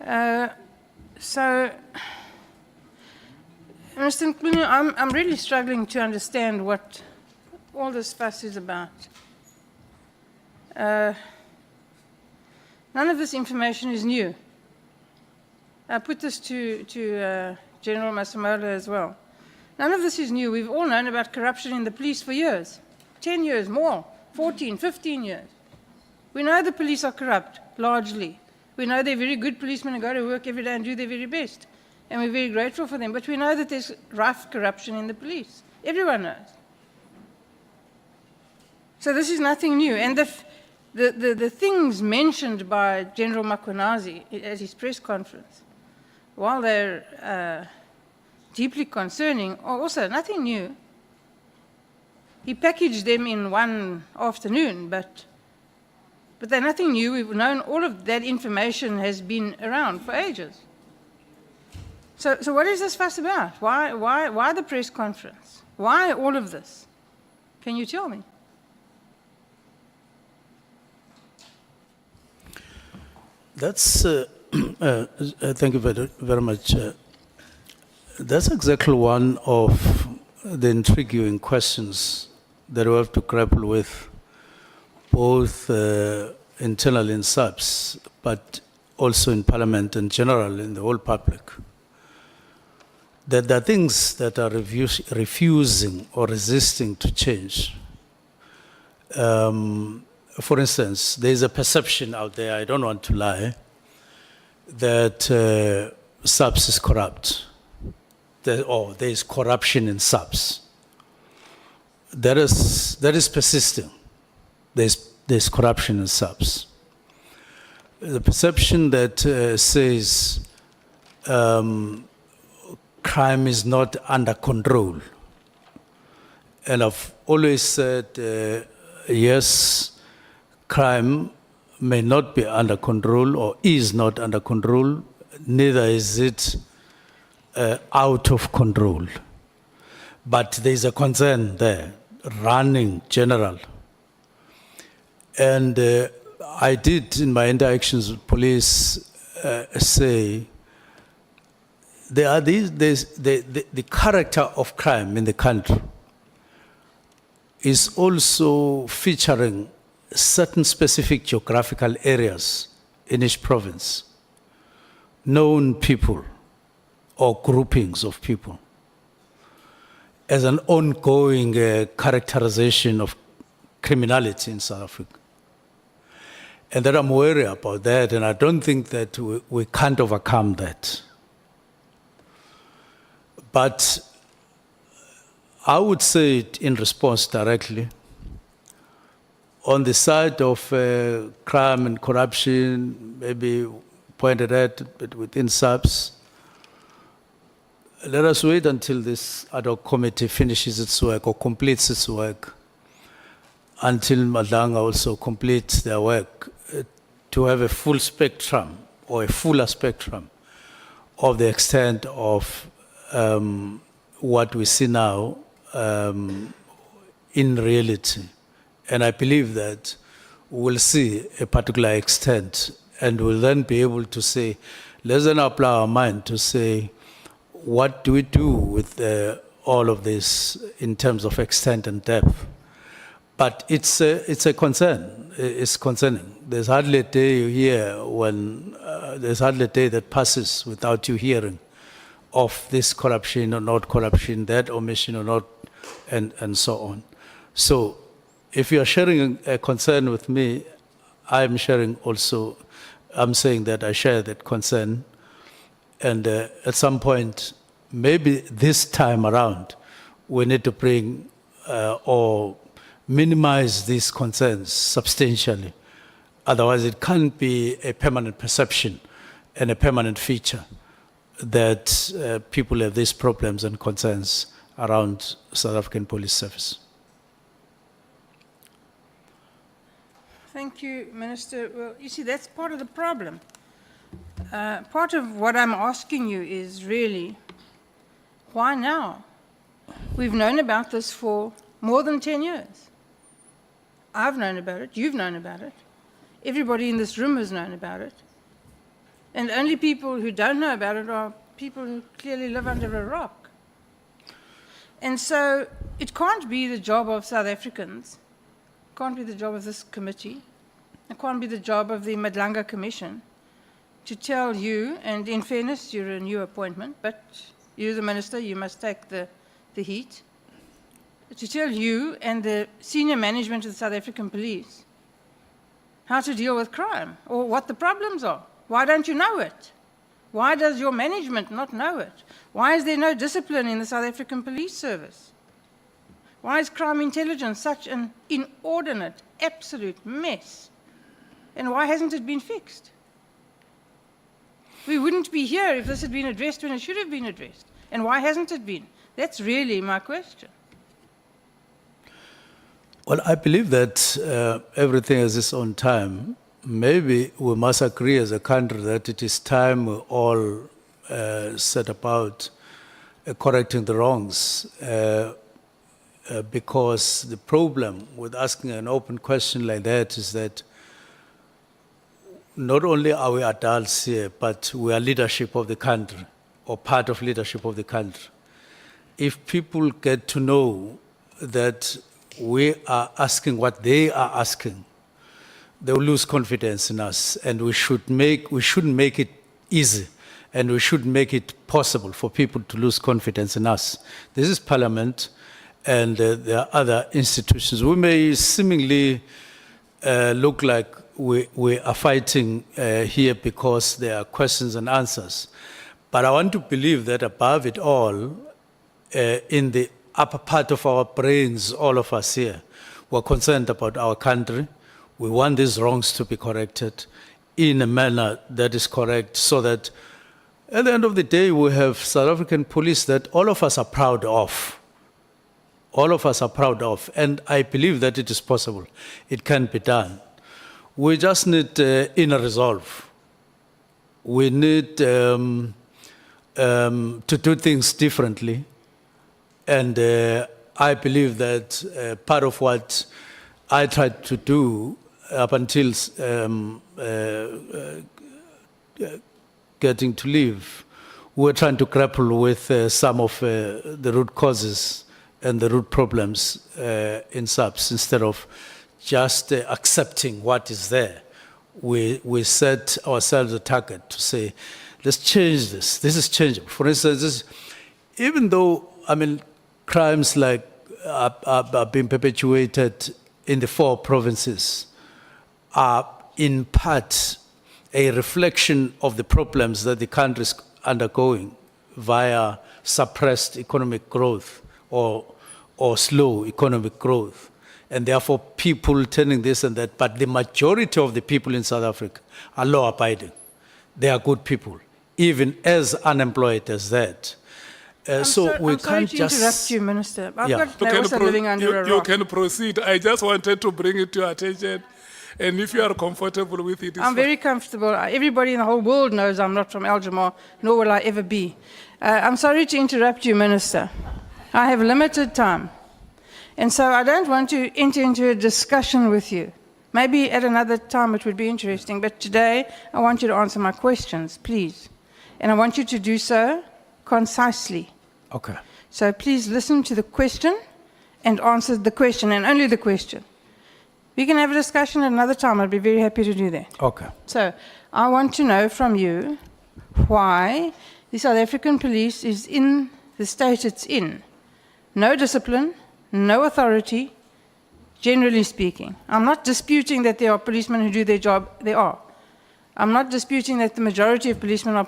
So, Mr. Mchunu, I'm really struggling to understand what all this fuss is about. None of this information is new. I put this to General Masemola as well. None of this is new. We've all known about corruption in the police for years, 10 years, more, 14, 15 years. We know the police are corrupt, largely. We know they're very good policemen who go to work every day and do their very best. And we're very grateful for them. But we know that there's rough corruption in the police. Everyone knows. So this is nothing new. And the things mentioned by General Mchunu at his press conference, while they're deeply concerning, are also nothing new. He packaged them in one afternoon, but they're nothing new. We've known all of that information has been around for ages. So what is this fuss about? Why the press conference? Why all of this? Can you tell me? That's, thank you very much. That's exactly one of the intriguing questions that we have to grapple with, both internally in SAPS, but also in Parliament in general, in the whole public. That there are things that are refusing or resisting to change. For instance, there's a perception out there, I don't want to lie, that SAPS is corrupt, or there is corruption in SAPS. That is persisting. There's corruption in SAPS. The perception that says crime is not under control. And I've always said, yes, crime may not be under control or is not under control, neither is it out of control. But there's a concern there, running general. And I did, in my interactions with police, say, the character of crime in the country is also featuring certain specific geographical areas in each province, known people or groupings of people, as an ongoing characterization of criminality in South Africa. And that I'm worried about that, and I don't think that we can't overcome that. But I would say it in response directly. On the side of crime and corruption, maybe pointed at, but within SAPS, let us wait until this ad hoc committee finishes its work or completes its work, until Madanga also completes their work, to have a full spectrum or a fuller spectrum of the extent of what we see now in reality. And I believe that we'll see a particular extent, and we'll then be able to say, let's then apply our mind to say, what do we do with all of this in terms of extent and depth? But it's a concern. It's concerning. There's hardly a day you hear when, there's hardly a day that passes without you hearing of this corruption or not corruption, that omission or not, and so on. So if you are sharing a concern with me, I'm sharing also, I'm saying that I share that concern. And at some point, maybe this time around, we need to bring or minimize these concerns substantially. Otherwise, it can't be a permanent perception and a permanent feature that people have these problems and concerns around South African Police Service. Thank you, Minister. Well, you see, that's part of the problem. Part of what I'm asking you is really, why now? We've known about this for more than 10 years. I've known about it, you've known about it, everybody in this room has known about it. And only people who don't know about it are people who clearly live under a rock. And so it can't be the job of South Africans, it can't be the job of this committee, it can't be the job of the Madlanga Commission to tell you, and in fairness, you're a new appointment, but you're the minister, you must take the heat, to tell you and the senior management of the South African police how to deal with crime or what the problems are. Why don't you know it? Why does your management not know it? Why is there no discipline in the South African police service? Why is crime intelligence such an inordinate, absolute mess? And why hasn't it been fixed? We wouldn't be here if this had been addressed when it should have been addressed. And why hasn't it been? That's really my question. Well, I believe that everything has its own time. Maybe we must agree as a country that it is time we all set about correcting the wrongs. Because the problem with asking an open question like that is that not only are we adults here, but we are leadership of the country, or part of leadership of the country. If people get to know that we are asking what they are asking, they will lose confidence in us, and we shouldn't make it easy, and we should make it possible for people to lose confidence in us. This is Parliament, and there are other institutions. We may seemingly look like we are fighting here because there are questions and answers, but I want to believe that above it all, in the upper part of our brains, all of us here, we're concerned about our country. We want these wrongs to be corrected in a manner that is correct, so that at the end of the day, we have South African police that all of us are proud of. All of us are proud of, and I believe that it is possible. It can be done. We just need inner resolve. We need to do things differently. And I believe that part of what I tried to do up until getting to leave, we're trying to grapple with some of the root causes and the root problems in SAPS. Instead of just accepting what is there, we set ourselves a target to say, let's change this. This is changeable. For instance, even though, crimes like are being perpetuated in the 4 provinces are in part a reflection of the problems that the country is undergoing via suppressed economic growth or slow economic growth, and therefore people turning this and that. But the majority of the people in South Africa are law-abiding. They are good people, even as unemployed as that. I'm sorry to interrupt you, Minister. They're also living under a rock. You can proceed. I just wanted to bring it to your attention. And if you are comfortable with it, I'm very comfortable. Everybody in the whole world knows I'm not from Al-Jamar, nor will I ever be. I'm sorry to interrupt you, Minister. I have limited time. And so I don't want to enter into a discussion with you. Maybe at another time it would be interesting, but today I want you to answer my questions, please. And I want you to do so concisely. Okay. So please listen to the question and answer the question, and only the question. We can have a discussion at another time. I'd be very happy to do that. Okay. So I want to know from you why the South African police is in the state it's in. No discipline, no authority, generally speaking. I'm not disputing that there are policemen who do their job. There are. I'm not disputing that the majority of policemen are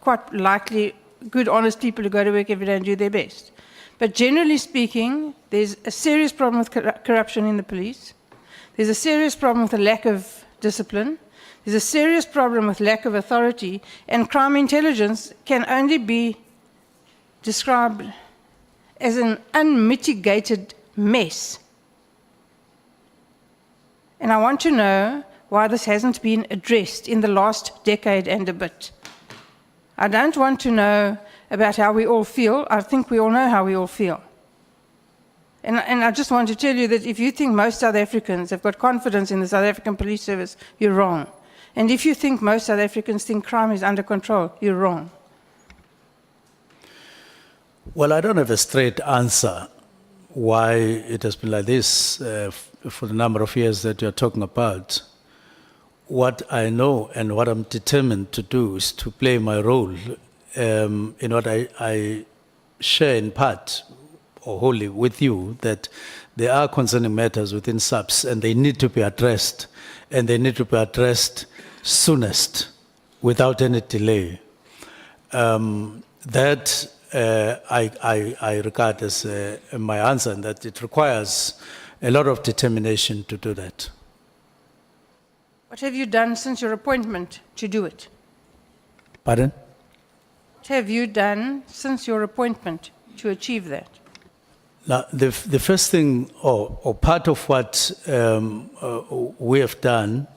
quite likely good, honest people who go to work every day and do their best. But generally speaking, there's a serious problem with corruption in the police. There's a serious problem with a lack of discipline. There's a serious problem with lack of authority, and crime intelligence can only be described as an unmitigated mess. And I want to know why this hasn't been addressed in the last decade and a bit. I don't want to know about how we all feel. I think we all know how we all feel. And I just want to tell you that if you think most South Africans have got confidence in the South African police service, you're wrong. And if you think most South Africans think crime is under control, you're wrong. Well, I don't have a straight answer why it has been like this for the number of years that you're talking about. What I know and what I'm determined to do is to play my role in what I share in part or wholly with you, that there are concerning matters within SAPS and they need to be addressed, and they need to be addressed soonest without any delay. That I regard as my answer, and that it requires a lot of determination to do that. What have you done since your appointment to do it? Pardon? What have you done since your appointment to achieve that? Now, the first thing, or part of what we have done,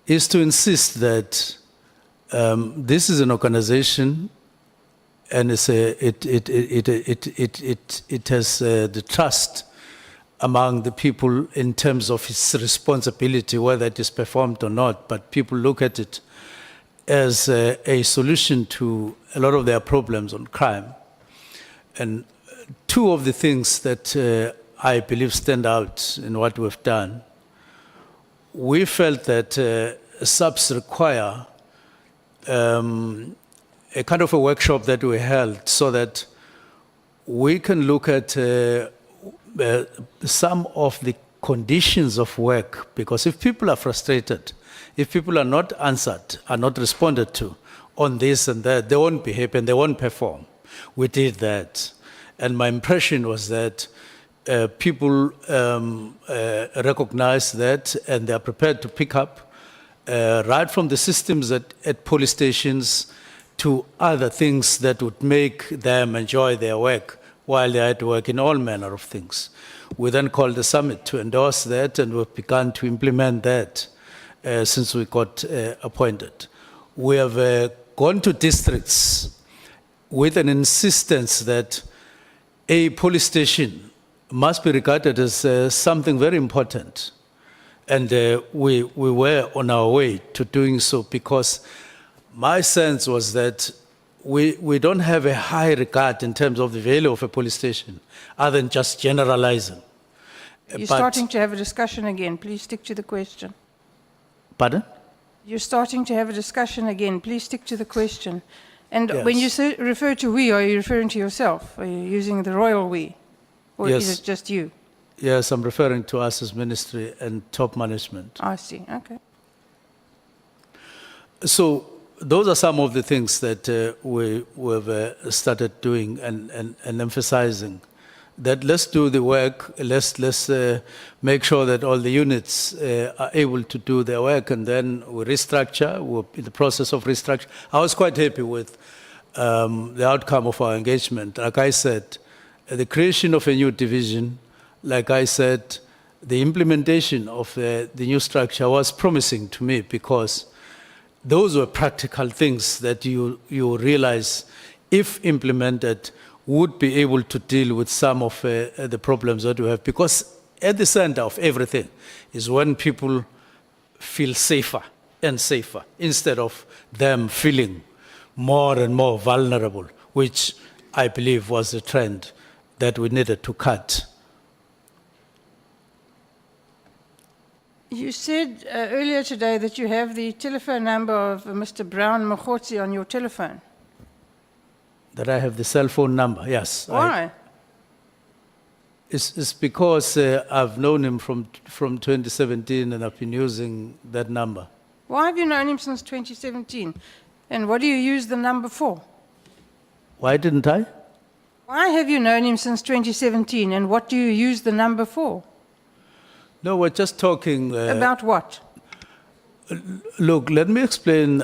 is to insist that this is an organization, and it has the trust among the people in terms of its responsibility, whether it is performed or not. But people look at it as a solution to a lot of their problems on crime. And two of the things that I believe stand out in what we've done, we felt that SAPS require a kind of a workshop that we held so that we can look at some of the conditions of work, because if people are frustrated, if people are not answered, are not responded to on this and that, they won't be happy and they won't perform. We did that. And my impression was that people recognize that, and they are prepared to pick up right from the systems at police stations to other things that would make them enjoy their work while they are at work in all manner of things. We then called the summit to endorse that, and we've begun to implement that since we got appointed. We have gone to districts with an insistence that a police station must be regarded as something very important. And we were on our way to doing so, because my sense was that we don't have a high regard in terms of the value of a police station, other than just generalizing. You're starting to have a discussion again. Please stick to the question. Pardon? You're starting to have a discussion again. Please stick to the question. And Yes. when you refer to we, are you referring to yourself? Are you using the royal we? Or Yes. is it just you? Yes, I'm referring to us as ministry and top management. I see. Okay. So those are some of the things that we've started doing and emphasizing. That let's do the work, let's make sure that all the units are able to do their work, and then we restructure. We're in the process of restructure. I was quite happy with the outcome of our engagement. Like I said, the creation of a new division, like I said, the implementation of the new structure was promising to me, because those were practical things that you realize, if implemented, would be able to deal with some of the problems that we have. Because at the center of everything is when people feel safer and safer, instead of them feeling more and more vulnerable, which I believe was the trend that we needed to cut. You said earlier today that you have the telephone number of Mr. Breytenbach on your telephone. That I have the cell phone number, yes. Why? It's because I've known him from 2017, and I've been using that number. Why have you known him since 2017? And what do you use the number for? Why didn't I? Why have you known him since 2017, and what do you use the number for? No, we're just talking... About what? Look, let me explain,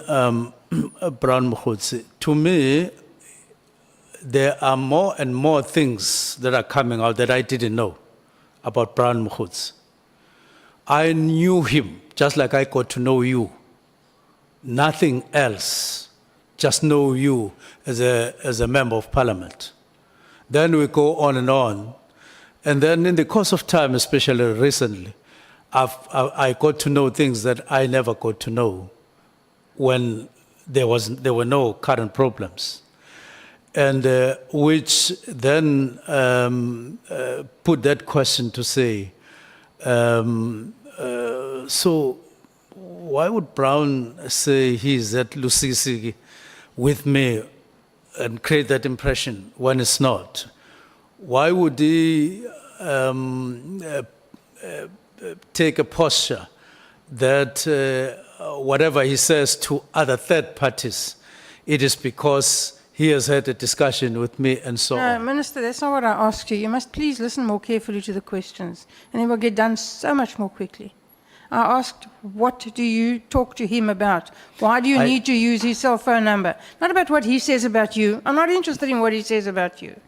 Breytenbach. To me, there are more and more things that are coming out that I didn't know about Breytenbach. I knew him just like I got to know you. Nothing else. Just know you as a member of parliament. Then we go on. And then in the course of time, especially recently, I got to know things that I never got to know when there were no current problems, and which then put that question to say, so why would Brown say he's at Lusisi with me and create that impression when it's not? Why would he take a posture that whatever he says to other third parties, it is because he has had a discussion with me and so No, on? Minister, that's not what I asked you. You must please listen more carefully to the questions, and it will get done so much more quickly. I asked, what do you talk to him about? Why do you need to use his cell phone number? Not about what he says about you. I'm not interested in what he says about you.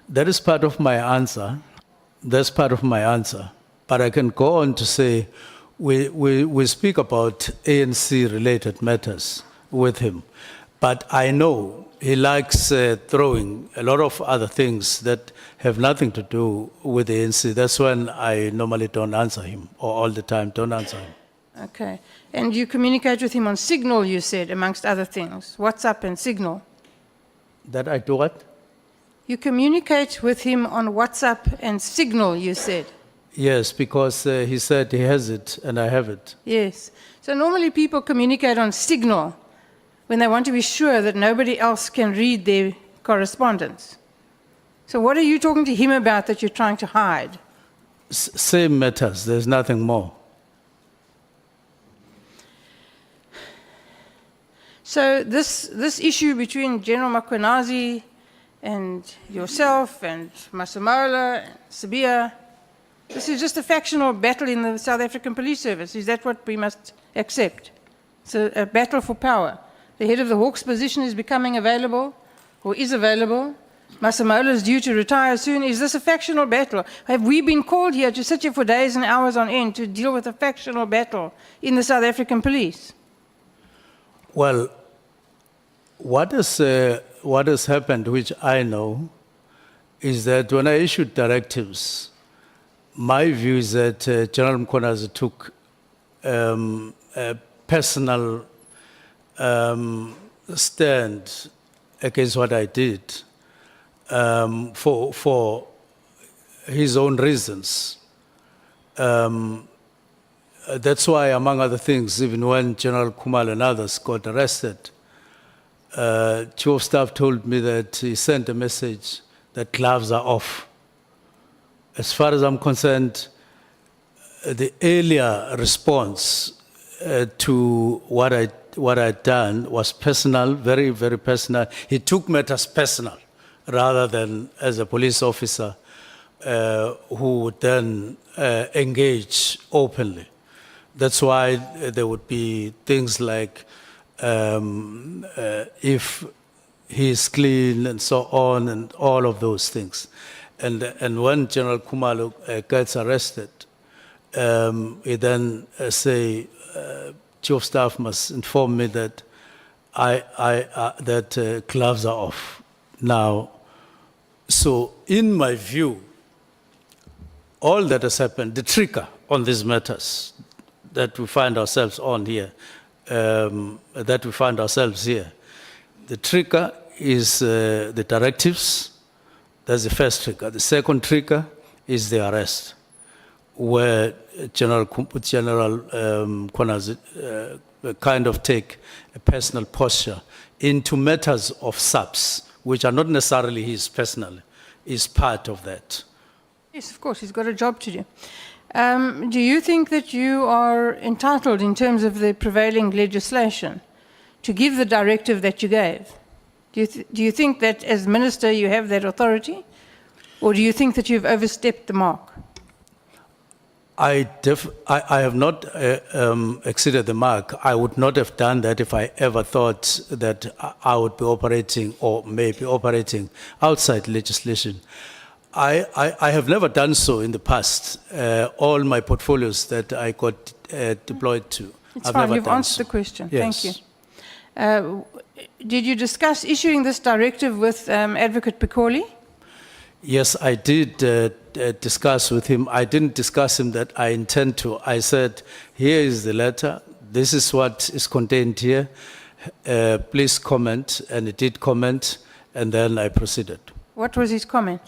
That is part of my answer. That's part of my answer. But I can go on to say we speak about ANC-related matters with him. But I know he likes throwing a lot of other things that have nothing to do with the ANC. That's when I normally don't answer him, or all the time don't answer him. Okay. And you communicate with him on Signal, you said, amongst other things. WhatsApp and Signal. That I do what? You communicate with him on WhatsApp and Signal, you said. Yes, because he said he has it and I have it. Yes. So normally people communicate on Signal when they want to be sure that nobody else can read their correspondence. So what are you talking to him about that you're trying to hide? Same matters, there's nothing more. So this issue between General Mchunu and yourself and Masemola and Sabia, this is just a factional battle in the South African Police Service. Is that what we must accept? It's a battle for power. The head of the Hawks position is becoming available, or is available. Masemola is due to retire soon. Is this a factional battle? Have we been called here to sit here for days and hours on end to deal with a factional battle in the South African police? Well, what has happened, which I know, is that when I issued directives, my view is that General Mchunu took a personal stand against what I did for his own reasons. That's why, among other things, even when General Kumalo and others got arrested, Chief of Staff told me that he sent a message that gloves are off. As far as I'm concerned, the earlier response to what I'd done was personal, very, very personal. He took matters personal rather than as a police officer who would then engage openly. That's why there would be things like if he's clean and so on and all of those things. And when General Kumalo gets arrested, he then say, Chief of Staff must inform me that that gloves are off now. So in my view, all that has happened, the trigger on these matters that we find ourselves on here, the trigger is the directives. That's the first trigger. The second trigger is the arrest, where General Mchunu kind of take a personal posture into matters of subs, which are not necessarily his personal, is part of that. Yes, of course, he's got a job to do. Do you think that you are entitled, in terms of the prevailing legislation, to give the directive that you gave? Do you think that as minister you have that authority? Or do you think that you've overstepped the mark? I have not exceeded the mark. I would not have done that if I ever thought that I would be operating or may be operating outside legislation. I have never done so in the past. All my portfolios that I got deployed to, It's I've fine, never you've done answered so. the question. Yes. Thank you. Did you discuss issuing this directive with Advocate Pikoli? Yes, I did discuss with him. I didn't discuss him that I intend to. I said, here is the letter. This is what is contained here. please comment, and he did comment, and then I proceeded. What was his comment?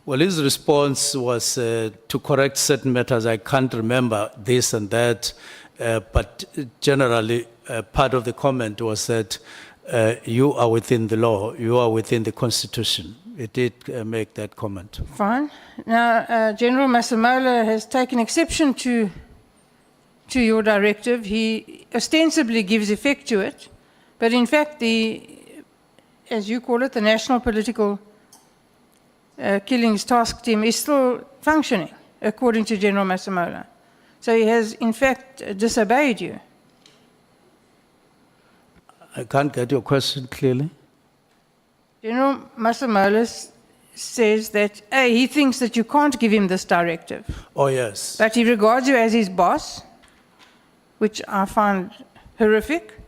Well, his response was to correct certain matters. I can't remember this and that, but generally, part of the comment was that you are within the law, you are within the Constitution. It did make that comment. Fine. Now, General Masemola has taken exception to your directive. He ostensibly gives effect to it, but in fact, as you call it, the National Political Killings Task Team is still functioning, according to General Masemola. So he has, in fact, disobeyed you. I can't get your question clearly. General Masemola says that, A, he thinks that you can't give him this directive, Oh, yes. but he regards you as his boss, which I find horrific.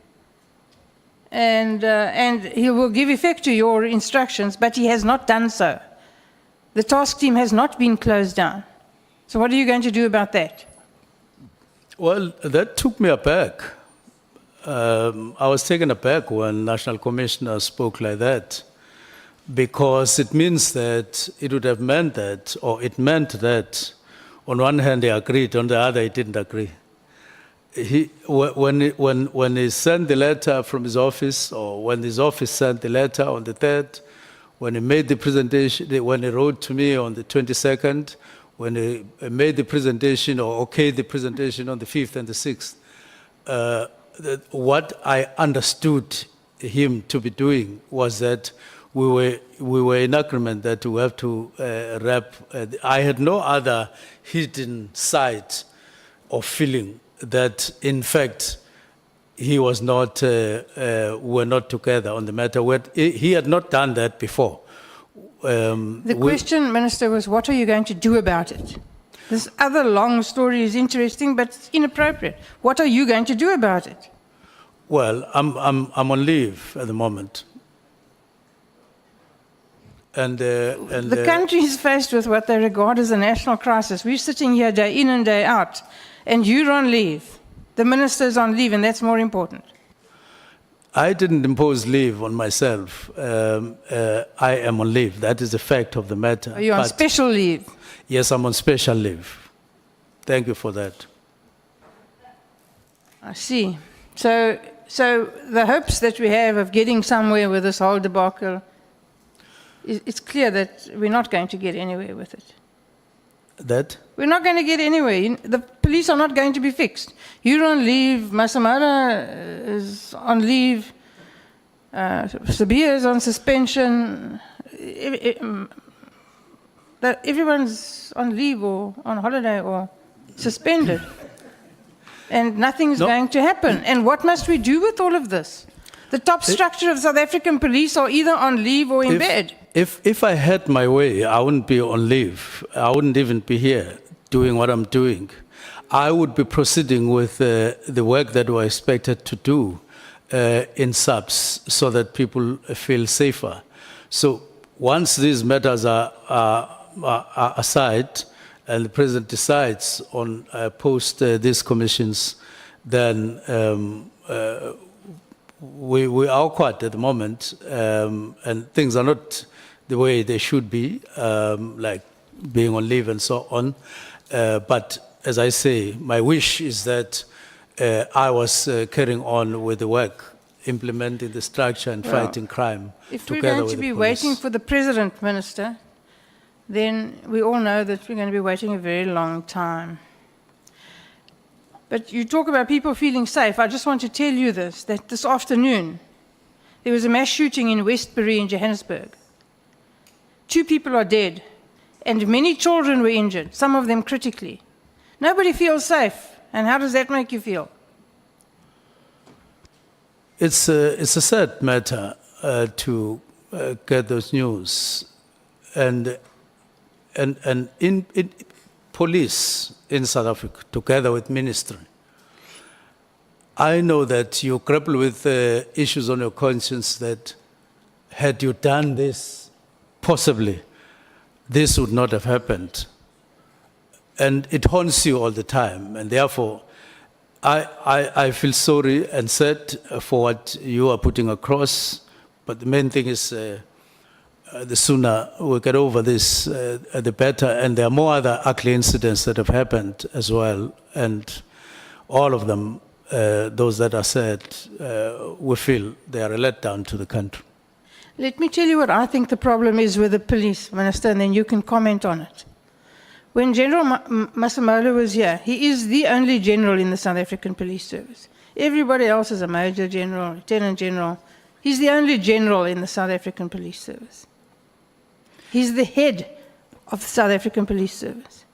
And he will give effect to your instructions, but he has not done so. The task team has not been closed down. So what are you going to do about that? Well, that took me aback. I was taken aback when National Commissioner spoke like that, because it means that it would have meant that, or it meant that, on one hand he agreed, on the other he didn't agree. When he sent the letter from his office, or when his office sent the letter on the 3rd, when he made the presentation, when he wrote to me on the 22nd, when he made the presentation or okayed the presentation on the 5th and the 6th, what I understood him to be doing was that we were in agreement that we have to wrap. I had no other hidden side or feeling that, in fact, he was not, were not together on the matter. He had not done that before. The question, Minister, was what are you going to do about it? This other long story is interesting, but it's inappropriate. What are you going to do about it? Well, I'm on leave at the moment. The country is faced with what they regard as a national crisis. We're sitting here day in and day out, and you're on leave. The minister's on leave, and that's more important. I didn't impose leave on myself. I am on leave. That is the fact of the matter. Are you on special leave? Yes, I'm on special leave. Thank you for that. I see. So the hopes that we have of getting somewhere with this whole debacle, it's clear that we're not going to get anywhere with it. That? We're not going to get anywhere. The police are not going to be fixed. You're on leave. Masemola is on leave. Sabia is on suspension. Everyone's on leave or on holiday or suspended. And nothing's going to happen. And what must we do with all of this? The top structure of South African police are either on leave or in bed. If I had my way, I wouldn't be on leave. I wouldn't even be here doing what I'm doing. I would be proceeding with the work that we're expected to do in subs so that people feel safer. So once these matters are aside and the President decides on post these commissions, then we are quiet at the moment, and things are not the way they should be, like being on leave and so on. But as I say, my wish is that I was carrying on with the work, implementing the structure and fighting crime together with the police. If we're going to be waiting for the President, Minister, then we all know that we're going to be waiting a very long time. But you talk about people feeling safe. I just want to tell you this, that this afternoon, there was a mass shooting in Westbury in Johannesburg. 2 people are dead, and many children were injured, some of them critically. Nobody feels safe. And how does that make you feel? It's a sad matter to get those news. And in police in South Africa, together with ministry, I know that you grapple with issues on your conscience that had you done this, possibly, this would not have happened. And it haunts you all the time. And therefore, I feel sorry and sad for what you are putting across, but the main thing is the sooner we get over this, the better. And there are more other ugly incidents that have happened as well, and all of them, those that are said, we feel they are a letdown to the country. Let me tell you what I think the problem is with the police, Minister, and then you can comment on it. When General Masemola was here, he is the only general in the South African Police Service. Everybody else is a Major General, Lieutenant General. He's the only general in the South African Police Service. He's the head of the South African Police Service.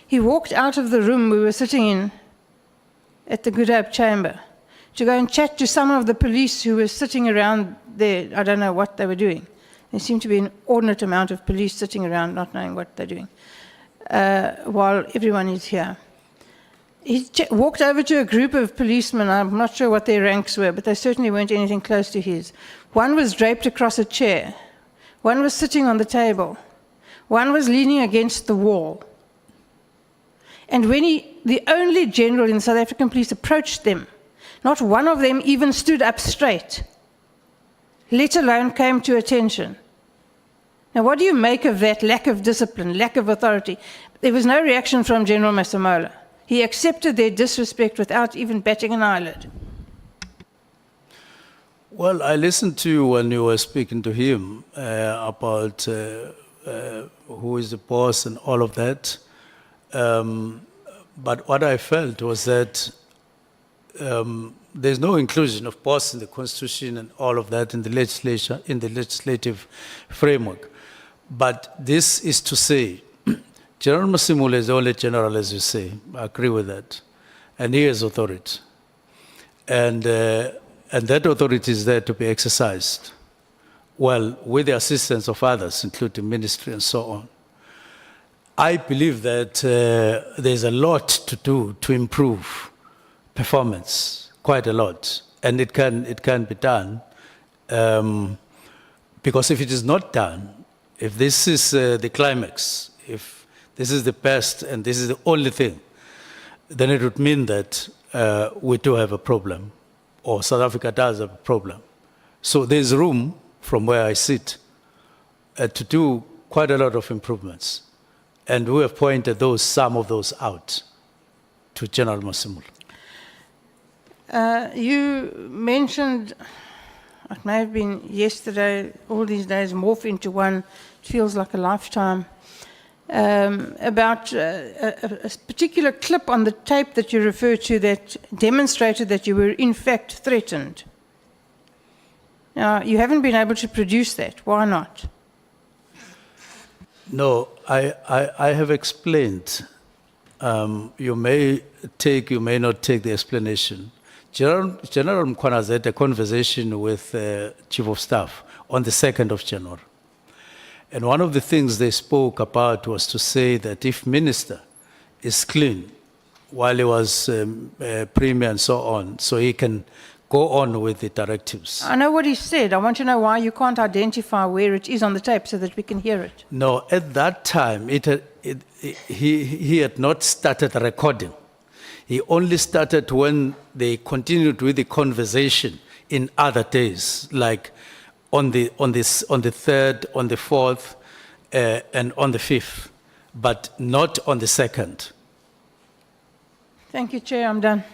He walked out of the room we were sitting in at the Good Hope Chamber to go and chat to some of the police who were sitting around there. I don't know what they were doing. There seemed to be an inordinate amount of police sitting around not knowing what they're doing while everyone is here. He walked over to a group of policemen. I'm not sure what their ranks were, but they certainly weren't anything close to his. One was draped across a chair. One was sitting on the table. One was leaning against the wall. And when the only general in South African police approached them, not one of them even stood up straight, let alone came to attention. Now, what do you make of that lack of discipline, lack of authority? There was no reaction from General Masemola. He accepted their disrespect without even batting an eyelid. Well, I listened to you when you were speaking to him about who is the boss and all of that. But what I felt was that there's no inclusion of boss in the Constitution and all of that in the legislation, in the legislative framework. But this is to say, General Masemola is the only general, as you say. I agree with that. And he has authority. And that authority is there to be exercised, well, with the assistance of others, including ministry and so on. I believe that there's a lot to do to improve performance, quite a lot. And it can be done. Because if it is not done, if this is the climax, if this is the best and this is the only thing, then it would mean that we do have a problem, or South Africa does have a problem. So there's room, from where I sit, to do quite a lot of improvements. And we have pointed some of those out to General Masemola. You mentioned, it may have been yesterday, all these days morph into one, it feels like a lifetime, about a particular clip on the tape that you referred to that demonstrated that you were in fact threatened. Now, you haven't been able to produce that. Why not? No, I have explained. You may take, you may not take the explanation. General Mchunu had a conversation with Chief of Staff on the 2nd of January. And one of the things they spoke about was to say that if minister is clean while he was premier and so on, so he can go on with the directives. I know what he said. I want to know why you can't identify where it is on the tape so that we can hear it. No, at that time, he had not started recording. He only started when they continued with the conversation in other days, like on the 3rd, on the 4th, and on the 5th, but not on the 2nd. Thank you, Chair. I'm done.